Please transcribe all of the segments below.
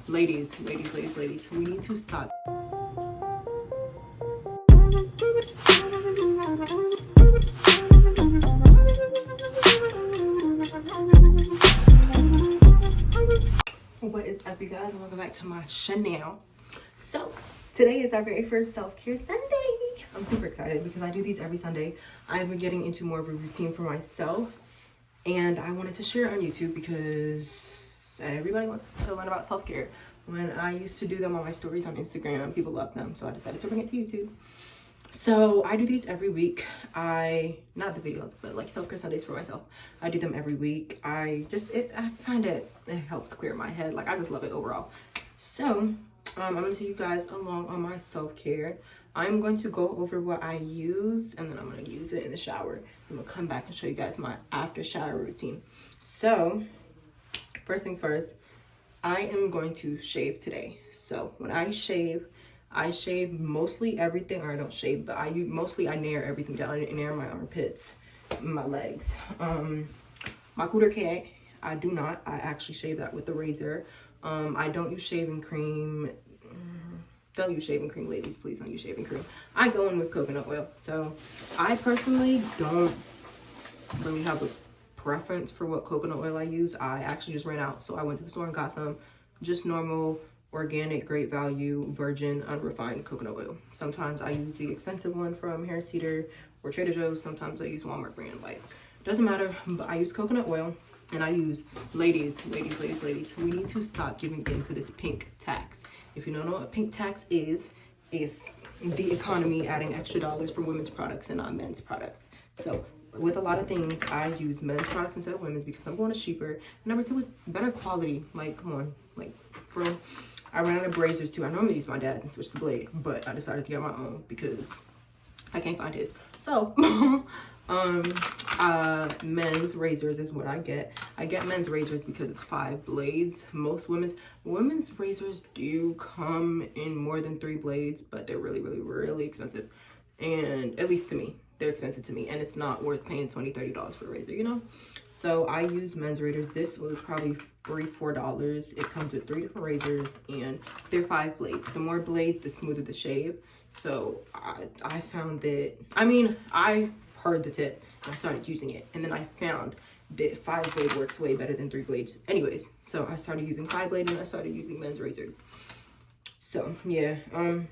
Ladies, we need to stop. What is up, you guys, and welcome back to my channel. So today is our very first self-care Sunday. I'm super excited because I do these every Sunday. I've been getting into more of a routine for myself, and I wanted to share it on YouTube because everybody wants to learn about self-care. When I used to do them on my stories on Instagram, people loved them, so I decided to bring it to YouTube. So I do these every week. Not the videos, but like self-care Sundays for myself. I do them every week. I find it helps clear my head. Like, I just love it overall. So I'm gonna take you guys along on my self-care. I'm going to go over what I use, and then I'm gonna use it in the shower. I'm gonna come back and show you guys my after shower routine. So first things first, I am going to shave today. So when I shave mostly everything, or I don't shave, but I nair everything down. I nair my armpits, my legs. My cooter cat, I do not. I actually shave that with the razor. I don't use shaving cream. Don't use shaving cream, ladies. Please don't use shaving cream. I go in with coconut oil. So I personally don't really have a preference for what coconut oil I use. I actually just ran out, so I went to the store and got some just normal organic, great value, virgin, unrefined coconut oil. Sometimes I use the expensive one from Harris Teeter or Trader Joe's. Sometimes I use Walmart brand. Like, doesn't matter, but I use coconut oil. And I use, ladies, we need to stop giving in to this pink tax. If you don't know what pink tax is the economy adding extra dollars for women's products and not men's products. So with a lot of things, I use men's products instead of women's because I'm going to cheaper. Number two is better quality. Like, come on, like, for real. I ran out of razors too. I normally use my dad's and switch the blade, but I decided to get my own because I can't find his. So men's razors is what I get. I get men's razors because it's 5 blades. Most women's razors do come in more than 3 blades, but they're really expensive. And at least to me, they're expensive to me, and it's not worth paying $20-$30 for a razor, you know? So I use men's razors. This was probably $3-4. It comes with 3 different razors, and they're 5 blades. The more blades, the smoother the shave. So I found that, I heard the tip and I started using it, and then I found that 5 blade works way better than 3 blades anyways. So I started using 5 blade, and I started using men's razors. So yeah,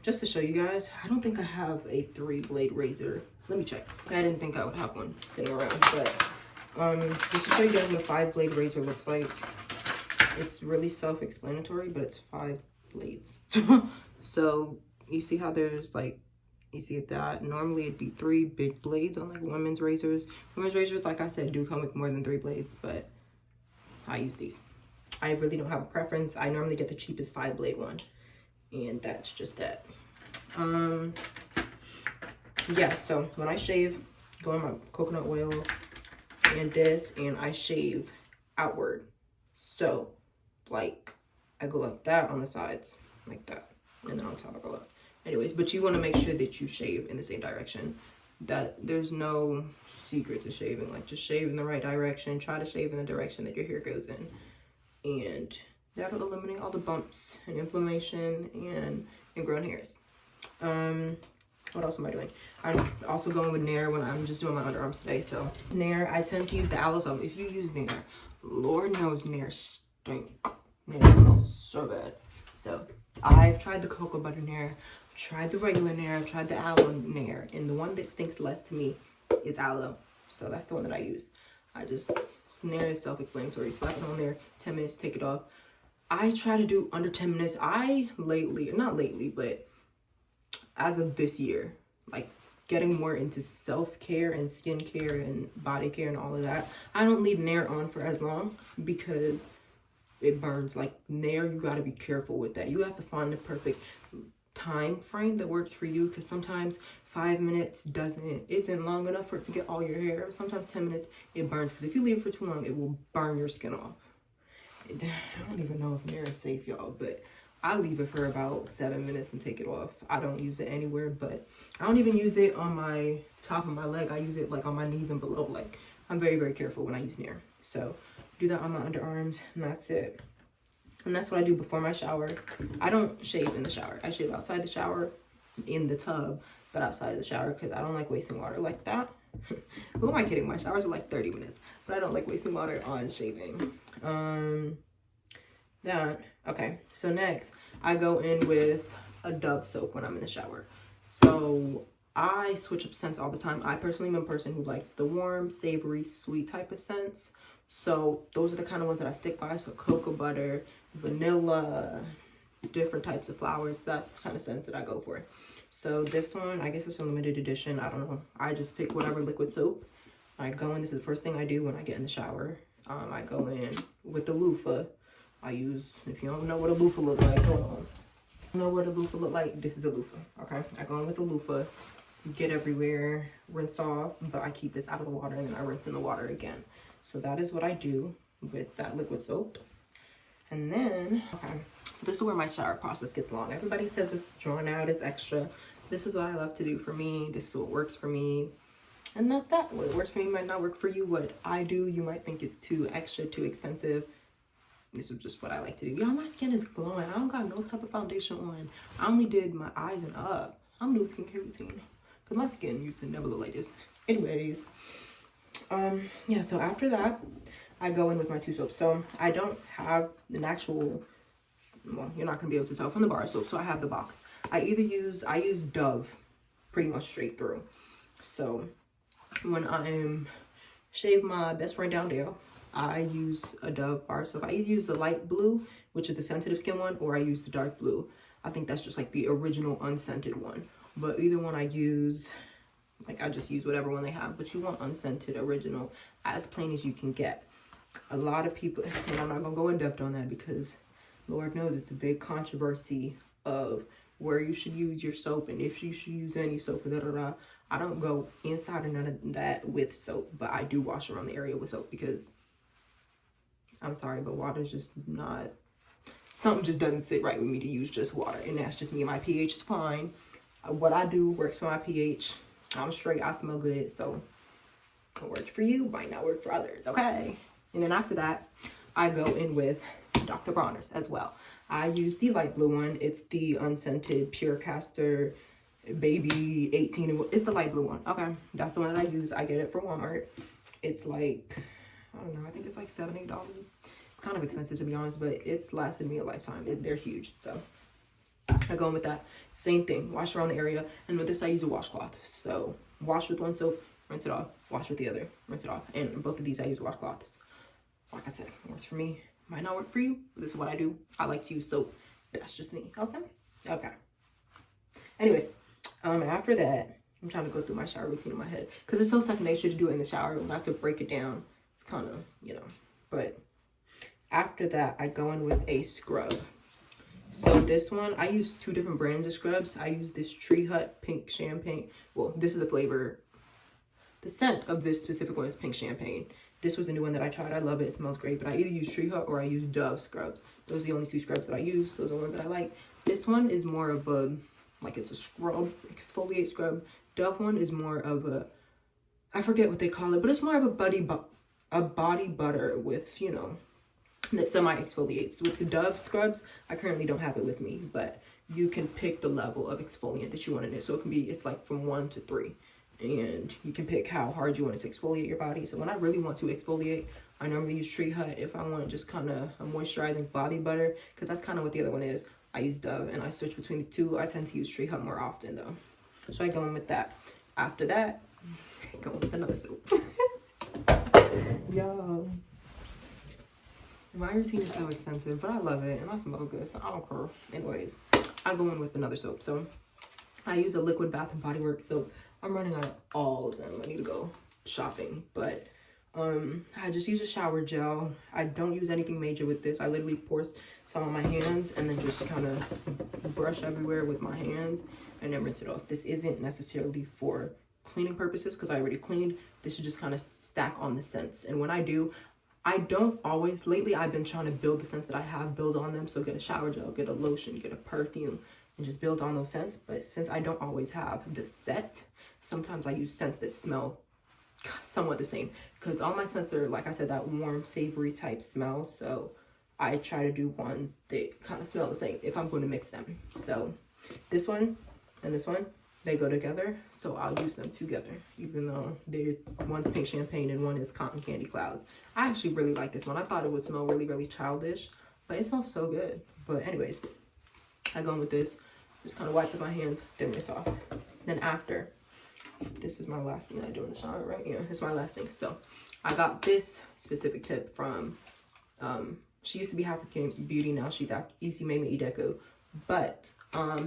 just to show you guys, I don't think I have a 3 blade razor. Let me check. I didn't think I would have one sitting around, but just to show you guys what a 5 blade razor looks like. It's really self-explanatory, but it's 5 blades. So you see how there's like, you see that normally it'd be 3 big blades on like women's razors. Women's razors, like I said, do come with more than 3 blades, but I use these. I really don't have a preference. I normally get the cheapest 5 blade one, and that's just that. Yeah, so when I shave, go on my coconut oil and this, and I shave outward. So like I go like that on the sides, like that, and then on top I go up. Anyways, but you want to make sure that you shave in the same direction. That there's no secret to shaving. Like, just shave in the right direction. Try to shave in the direction that your hair goes in, and that'll eliminate all the bumps and inflammation and ingrown hairs. What else am I doing? I'm also going with Nair when I'm just doing my underarms today. So Nair, I tend to use the aloe soap. If you use Nair, Lord knows Nair stink. Nair smells so bad. So I've tried the cocoa butter Nair, I've tried the regular Nair, I've tried the aloe Nair, and the one that stinks less to me is aloe. So that's the one that I use. Nair is self-explanatory. Slap it on there, 10 minutes, take it off. I try to do under 10 minutes. Not lately, but as of this year, like getting more into self-care and skincare and body care and all of that, I don't leave Nair on for as long because it burns. Like, Nair, you got to be careful with that. You have to find the perfect time frame that works for you, because sometimes 5 minutes isn't long enough for it to get all your hair. Sometimes 10 minutes it burns, because if you leave it for too long, it will burn your skin off. I don't even know if Nair is safe, y'all, but I leave it for about 7 minutes and take it off. I don't use it anywhere, but I don't even use it on my top of my leg. I use it like on my knees and below. Like, I'm very careful when I use Nair. So do that on my underarms, and that's it. And that's what I do before my shower. I don't shave in the shower. I shave outside the shower in the tub, but outside of the shower because I don't like wasting water like that. Who am I kidding? My showers are like 30 minutes, but I don't like wasting water on shaving. Okay, so next I go in with a Dove soap when I'm in the shower. So I switch up scents all the time. I personally am a person who likes the warm, savory, sweet type of scents. So those are the kind of ones that I stick by. So cocoa butter, vanilla, different types of flowers. That's the kind of scents that I go for. So this one, I guess it's a limited edition. I don't know. I just pick whatever liquid soap. I go in. This is the first thing I do when I get in the shower. I go in with the loofah. I use, if you don't know what a loofah look like, know what a loofah look like, this is a loofah. Okay, I go in with the loofah, get everywhere, rinse off, but I keep this out of the water and then I rinse in the water again. So that is what I do with that liquid soap. And then, okay, so this is where my shower process gets long. Everybody says it's drawn out, it's extra. This is what I love to do for me. This is what works for me. And that's that. What works for me might not work for you. What I do, you might think is too extra, too extensive. This is just what I like to do. Y'all, my skin is glowing. I don't got no type of foundation on. I only did my eyes and up. I'm doing skincare routine because my skin used to never look like this. Anyways, yeah, so after that, I go in with my 2 soaps. So I don't have an actual, well, you're not going to be able to tell from the bar soap. So I have the box. I use Dove pretty much straight through. So when I'm shave my best friend down there, I use a Dove bar soap. I either use the light blue, which is the sensitive skin one, or I use the dark blue. I think that's just like the original unscented one. But either one I use, like I just use whatever one they have. But you want unscented, original, as plain as you can get. A lot of people, and I'm not going to go in depth on that because Lord knows it's a big controversy of where you should use your soap and if you should use any soap. I don't go inside or none of that with soap, but I do wash around the area with soap because I'm sorry, but water's just not, something just doesn't sit right with me to use just water. And that's just me. My pH is fine. What I do works for my pH. I'm straight. I smell good. So what works for you might not work for others. Okay. And then after that, I go in with Dr. Bronner's as well. I use the light blue one. It's the unscented Pure Castor Baby 18. It's the light blue one. Okay. That's the one that I use. I get it from Walmart. It's like, I don't know, I think it's like $7, $8. It's kind of expensive to be honest, but it's lasted me a lifetime. They're huge. So I go in with that. Same thing, wash around the area. And with this, I use a washcloth. So wash with one soap, rinse it off, wash with the other, rinse it off. And both of these, I use washcloths. Like I said, it works for me. Might not work for you, but this is what I do. I like to use soap. That's just me. Okay? Okay. Anyways, after that, I'm trying to go through my shower routine in my head because it's so second nature to do it in the shower. I have to break it down. It's kind of, you know, but after that, I go in with a scrub. So this one, I use 2 different brands of scrubs. I use this Tree Hut Pink Champagne. Well, this is the flavor. The scent of this specific one is Pink Champagne. This was a new one that I tried. I love it. It smells great. But I either use Tree Hut or I use Dove scrubs. Those are the only 2 scrubs that I use. Those are the ones that I like. This one is more of a, like it's a scrub, exfoliate scrub. Dove one is more of a, I forget what they call it, but it's more of a body butter with, you know, that semi-exfoliates. With the Dove scrubs, I currently don't have it with me, but you can pick the level of exfoliant that you want in it. So it can be, it's like from 1 to 3. And you can pick how hard you want it to exfoliate your body. So when I really want to exfoliate, I normally use Tree Hut. If I want just kind of a moisturizing body butter, because that's kind of what the other one is, I use Dove and I switch between the 2. I tend to use Tree Hut more often though. So I go in with that. After that, I go in with another soap. Yo. My routine is so extensive, but I love it and I smell good, so I don't care. Anyways, I go in with another soap. So I use a liquid Bath and Body Works soap. I'm running out of all of them. I need to go shopping, but I just use a shower gel. I don't use anything major with this. I literally pour some on my hands and then just kind of brush everywhere with my hands and then rinse it off. This isn't necessarily for cleaning purposes because I already cleaned. This should just kind of stack on the scents. And when I do, I don't always, lately I've been trying to build the scents that I have, build on them. So get a shower gel, get a lotion, get a perfume, and just build on those scents. But since I don't always have the set, sometimes I use scents that smell somewhat the same. Because all my scents are, like I said, that warm, savory type smell. So I try to do ones that kind of smell the same if I'm going to mix them. So this one and this one, they go together, so I'll use them together, even though one's pink champagne and one is cotton candy clouds. I actually really like this one. I thought it would smell really, really childish, but it smells so good. But anyways, I go in with this, just kind of wipe my hands, then rinse off. Then after, this is my last thing I do in the shower, right? Yeah, it's my last thing. So I got this specific tip from, she used to be African Beauty, now she's at Easy Mamie Edeco. But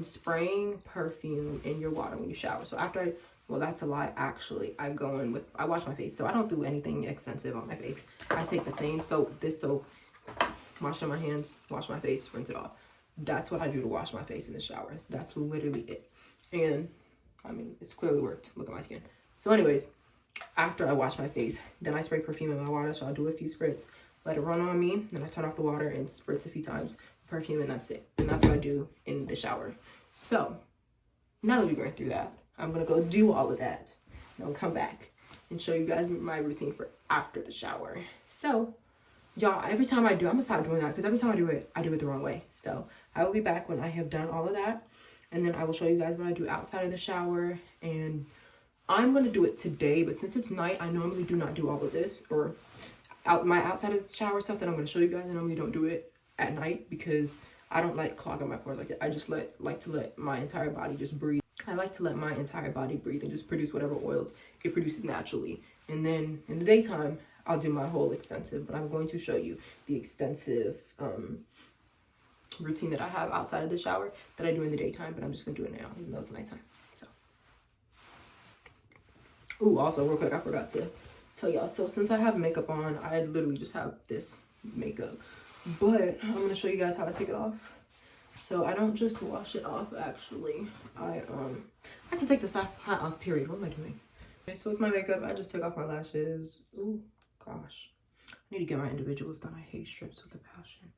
spraying perfume in your water when you shower. So after well, that's a lie, actually. I go in with, I wash my face, so I don't do anything extensive on my face. I take the same soap, this soap, wash on my hands, wash my face, rinse it off. That's what I do to wash my face in the shower. That's literally it. And I mean, it's clearly worked. Look at my skin. So anyways, after I wash my face, then I spray perfume in my water. So I'll do a few spritz, let it run on me, then I turn off the water and spritz a few times, perfume, and that's it. And that's what I do in the shower. So now that we went through that, I'm gonna go do all of that. And I'll come back and show you guys my routine for after the shower. So y'all, every time I do, I'm gonna stop doing that because every time I do it the wrong way. So I will be back when I have done all of that, and then I will show you guys what I do outside of the shower. And I'm gonna do it today, but since it's night, I normally do not do all of this, or my outside of the shower stuff that I'm gonna show you guys. I normally don't do it at night because I don't like clogging my pores like that. I just like to let my entire body just breathe. I like to let my entire body breathe and just produce whatever oils it produces naturally. And then in the daytime, I'll do my whole extensive, but I'm going to show you the extensive routine that I have outside of the shower that I do in the daytime, but I'm just gonna do it now, even though it's nighttime. So, ooh, also real quick, I forgot to tell y'all. So since I have makeup on, I literally just have this makeup, but I'm gonna show you guys how I take it off. So I don't just wash it off, actually. I can take the hat off, period. What am I doing? Okay, so with my makeup, I just take off my lashes. Ooh, gosh. I need to get my individuals done. I hate strips with a passion.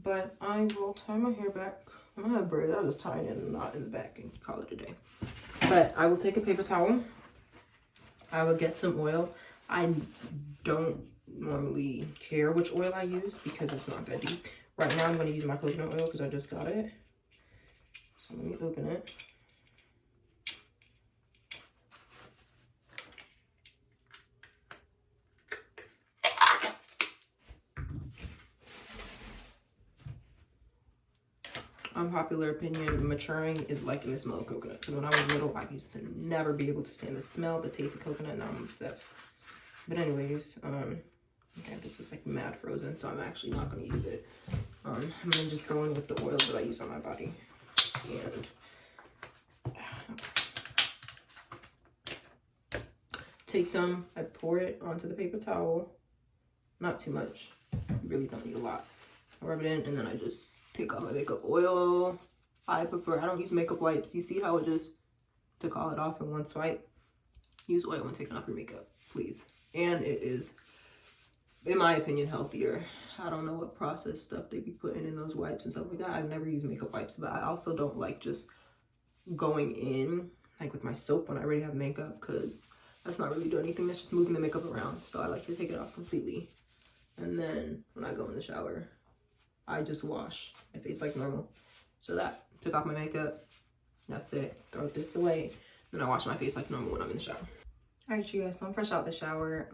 But I will tie my hair back. I don't have braids. I'll just tie it in a knot in the back and call it a day. But I will take a paper towel. I will get some oil. I don't normally care which oil I use because it's not that deep. Right now, I'm going to use my coconut oil because I just got it. So let me open it. Unpopular opinion, maturing is liking the smell of coconut. Because when I was little, I used to never be able to stand the smell, the taste of coconut, and now I'm obsessed. But anyways, okay, this is like mad frozen, so I'm actually not going to use it. I'm going to just go in with the oils that I use on my body. And take some, I pour it onto the paper towel. Not too much. You really don't need a lot. I rub it in, and then I just take off my makeup oil. I don't use makeup wipes. You see how it just took all it off in one swipe? Use oil when taking off your makeup, please. And it is, in my opinion, healthier. I don't know what processed stuff they be putting in those wipes and stuff like that. I've never used makeup wipes, but I also don't like just going in like with my soap when I already have makeup, because that's not really doing anything. That's just moving the makeup around. So I like to take it off completely. And then when I go in the shower, I just wash my face like normal. So that took off my makeup. That's it. Throw this away. Then I wash my face like normal when I'm in the shower. All right, you guys, so I'm fresh out the shower.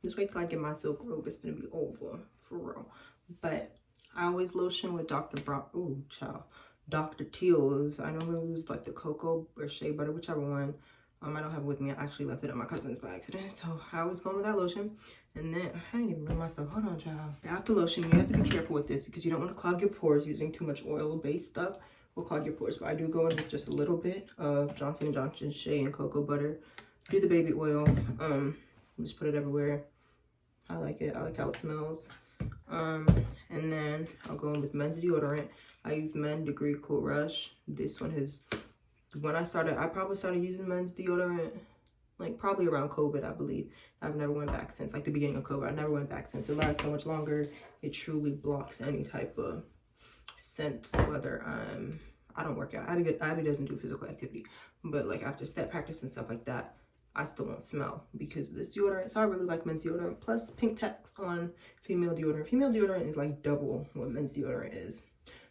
Just wait till I get my silk robe. It's gonna be over, for real. But I always lotion with Dr. Teal's. I normally use like the cocoa or shea butter, whichever one. I don't have it with me. I actually left it at my cousin's by accident. So I always go with that lotion. And then, I didn't even bring my stuff. Hold on, child. After lotion, you have to be careful with this because you don't want to clog your pores. Using too much oil-based stuff will clog your pores. But I do go in with just a little bit of Johnson & Johnson shea and cocoa butter. Do the baby oil. Just put it everywhere. I like it. I like how it smells. And then I'll go in with men's deodorant. I use Men Degree Cool Rush. This one has, when I probably started using men's deodorant like probably around COVID, I believe. I've never went back since, like the beginning of COVID. I never went back since. It lasts so much longer. It truly blocks any type of scent, whether I don't work out. Abby doesn't do physical activity, but like after step practice and stuff like that, I still won't smell because of this deodorant. So I really like men's deodorant. Plus pink text on female deodorant. Female deodorant is like double what men's deodorant is.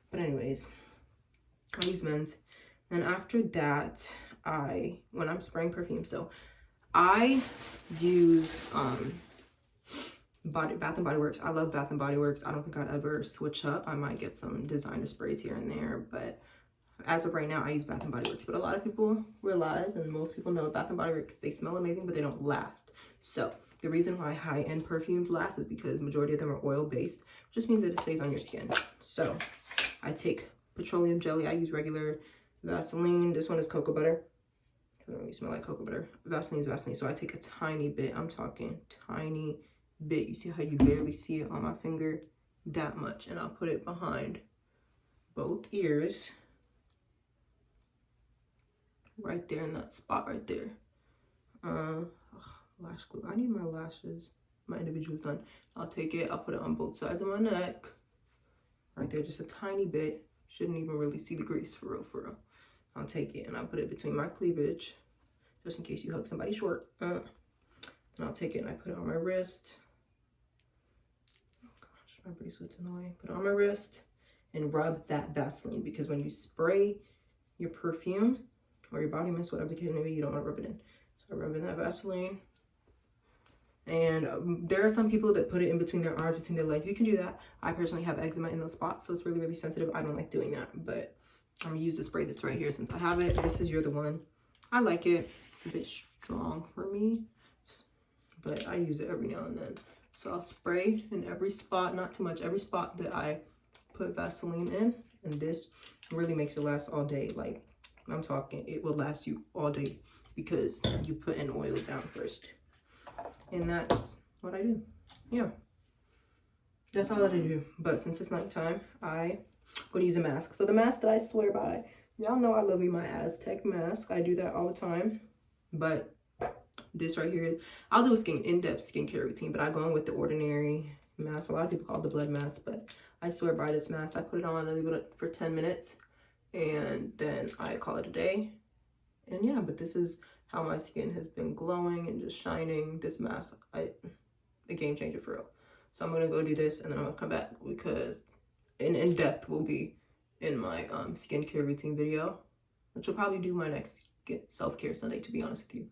But anyways, I use men's. And after that, when I'm spraying perfume, so I use Bath and Body Works. I love Bath and Body Works. I don't think I'd ever switch up. I might get some designer sprays here and there, but as of right now, I use Bath and Body Works. But a lot of people realize, and most people know, Bath and Body Works, they smell amazing, but they don't last. So the reason why high-end perfumes last is because majority of them are oil-based, which just means that it stays on your skin. So I take petroleum jelly. I use regular Vaseline. This one is cocoa butter. It don't really smell like cocoa butter. Vaseline is Vaseline. So I take a tiny bit. I'm talking tiny bit. You see how you barely see it on my finger? That much. And I'll put it behind both ears. Right there in that spot right there. Lash glue. I need my lashes. My individual's done. I'll take it. I'll put it on both sides of my neck. Right there, just a tiny bit. Shouldn't even really see the grease, for real, for real. I'll take it and I'll put it between my cleavage, just in case you hug somebody short. And I'll take it and I put it on my wrist. Oh gosh, my bracelet's annoying. Put it on my wrist and rub that Vaseline, because when you spray your perfume or your body mist, whatever the case may be, you don't want to rub it in. So I rub in that Vaseline. And there are some people that put it in between their arms, between their legs. You can do that. I personally have eczema in those spots, so it's really, really sensitive. I don't like doing that, but I'm gonna use the spray that's right here since I have it. This is You're the One. I like it. It's a bit strong for me, but I use it every now and then. So I'll spray in every spot, not too much, every spot that I put Vaseline in. And this really makes it last all day. Like, I'm talking, it will last you all day because you put in oil down first. And that's what I do. Yeah, that's all that I do. But since it's nighttime, I'm going to use a mask. So the mask that I swear by, y'all know I love my Aztec mask. I do that all the time. But this right here, I'll do a in-depth skincare routine, but I go in with the ordinary mask. A lot of people call it the blood mask, but I swear by this mask. I put it on, I leave it for 10 minutes, and then I call it a day. And yeah, but this is how my skin has been glowing and just shining. This mask, a game changer for real. So I'm gonna go do this and then I'm gonna come back, because in depth will be in my skincare routine video, which will probably do my next self-care Sunday, to be honest with you.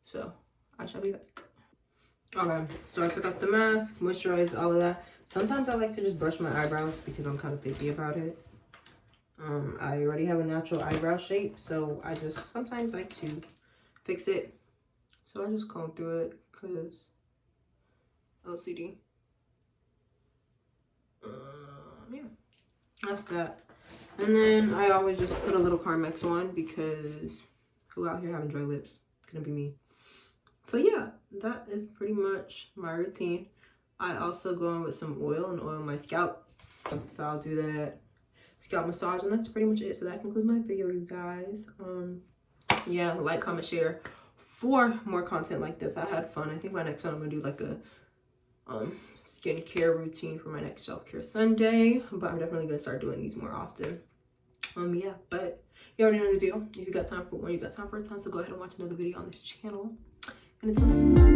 So I shall be back. Okay, so I took off the mask, moisturized, all of that. Sometimes I like to just brush my eyebrows because I'm kind of picky about it. I already have a natural eyebrow shape, so I just sometimes like to fix it. So I just comb through it because LCD. Yeah, that's that. And then I always just put a little Carmex on, because who out here having dry lips? It's gonna be me. So yeah, that is pretty much my routine. I also go in with some oil and oil my scalp. So I'll do that scalp massage, and that's pretty much it. So that concludes my video, you guys. Yeah, like, comment, share for more content like this. I had fun. I think my next one I'm gonna do like a skincare routine for my next self-care Sunday, but I'm definitely gonna start doing these more often. Yeah, but you already know the deal. If you got time for one, you got time for a ton, so go ahead and watch another video on this channel, and until next time.